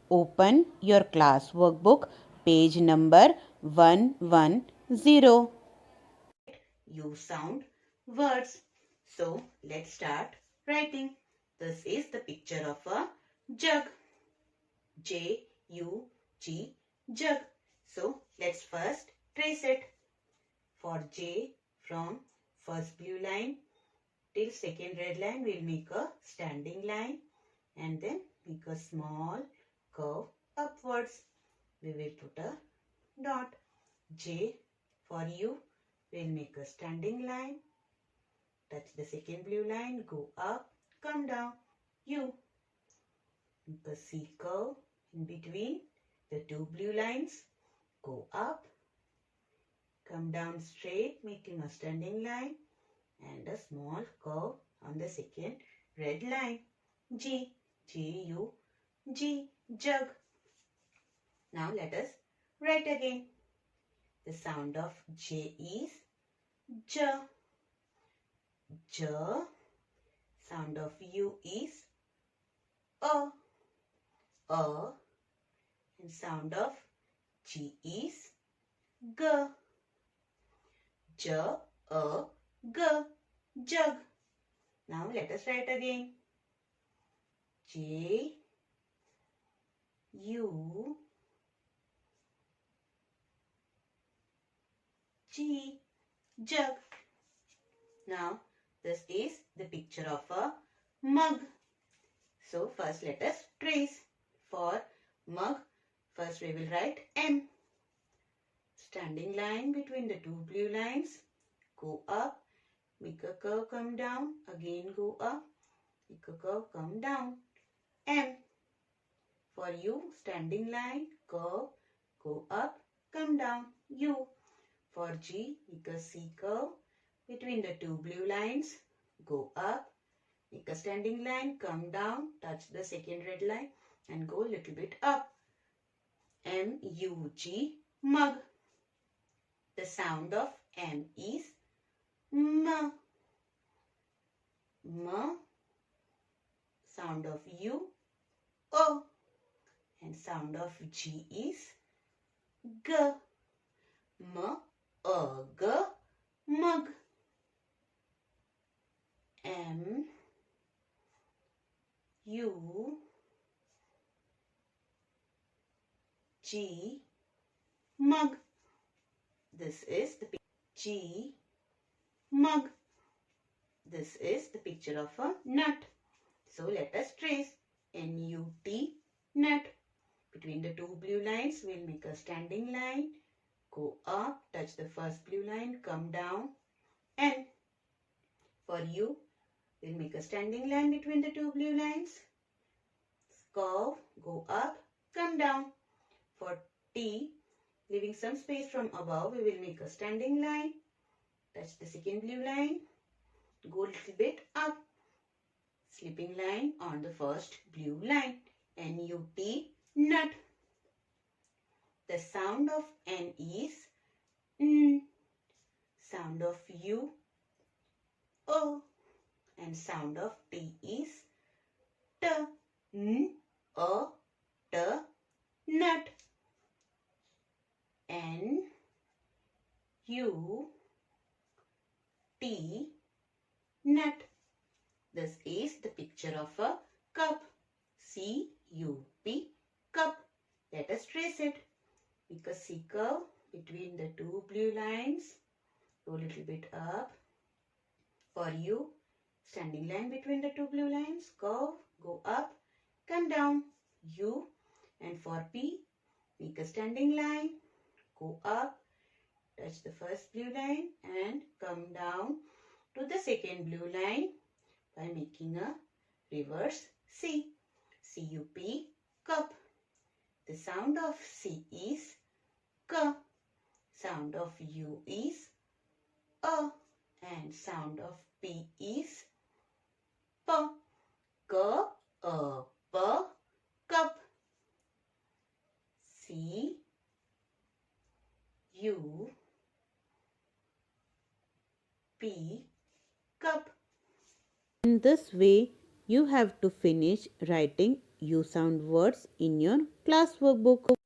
Open your class workbook, page number 110. You sound words. So let's start writing. This is the picture of a jug. J-U-G, jug. So let's first trace it. For J, from first blue line till second red line, we'll make a standing line and then make a small curve upwards. We will put a dot. J, for U, we'll make a standing line. Touch the second blue line, go up, come down. U, make a C curve in between the two blue lines. Go up, come down straight, making a standing line and a small curve on the second red line. G, J-U, G, jug. Now let us write again. The sound of J is J. J. Sound of U is A. A. And sound of G is G. J, A, G, jug. Now let us write again. J, U, G, jug. Now this is the picture of a mug. So first let us trace. For mug, first we will write M. Standing line between the two blue lines. Go up, make a curve, come down, again go up, make a curve, come down. M. For U, standing line, curve, go up, come down. U. For G, make a C curve between the two blue lines. Go up, make a standing line, come down, touch the second red line and go a little bit up. M-U-G, mug. The sound of M is M. M. Sound of U, O. And sound of G is G. M, A, G, mug. M, U, G, mug. This is the G, mug. This is the picture of a nut. So let us trace. N-U-T, nut. Between the two blue lines, we'll make a standing line. Go up, touch the first blue line, come down. N. For U, we'll make a standing line between the two blue lines. Curve, go up, come down. For T, leaving some space from above, we will make a standing line. Touch the second blue line. Go a little bit up. Slipping line on the first blue line. N-U-T, nut. The sound of N is N. Sound of U, O. And sound of T is T. N, A, T, nut. N, U, T, nut. This is the picture of a cup. C-U-P, cup. Let us trace it. Make a C curve between the two blue lines. Go a little bit up. For U, standing line between the two blue lines. Curve, go up, come down. U. And for P, make a standing line. Go up, touch the first blue line and come down to the second blue line by making a reverse C. C-U-P, cup. The sound of C is K. Sound of U is A. And sound of P is P. K, A, P, cup. C, U, P, cup. In this way, you have to finish writing You sound words in your class workbook.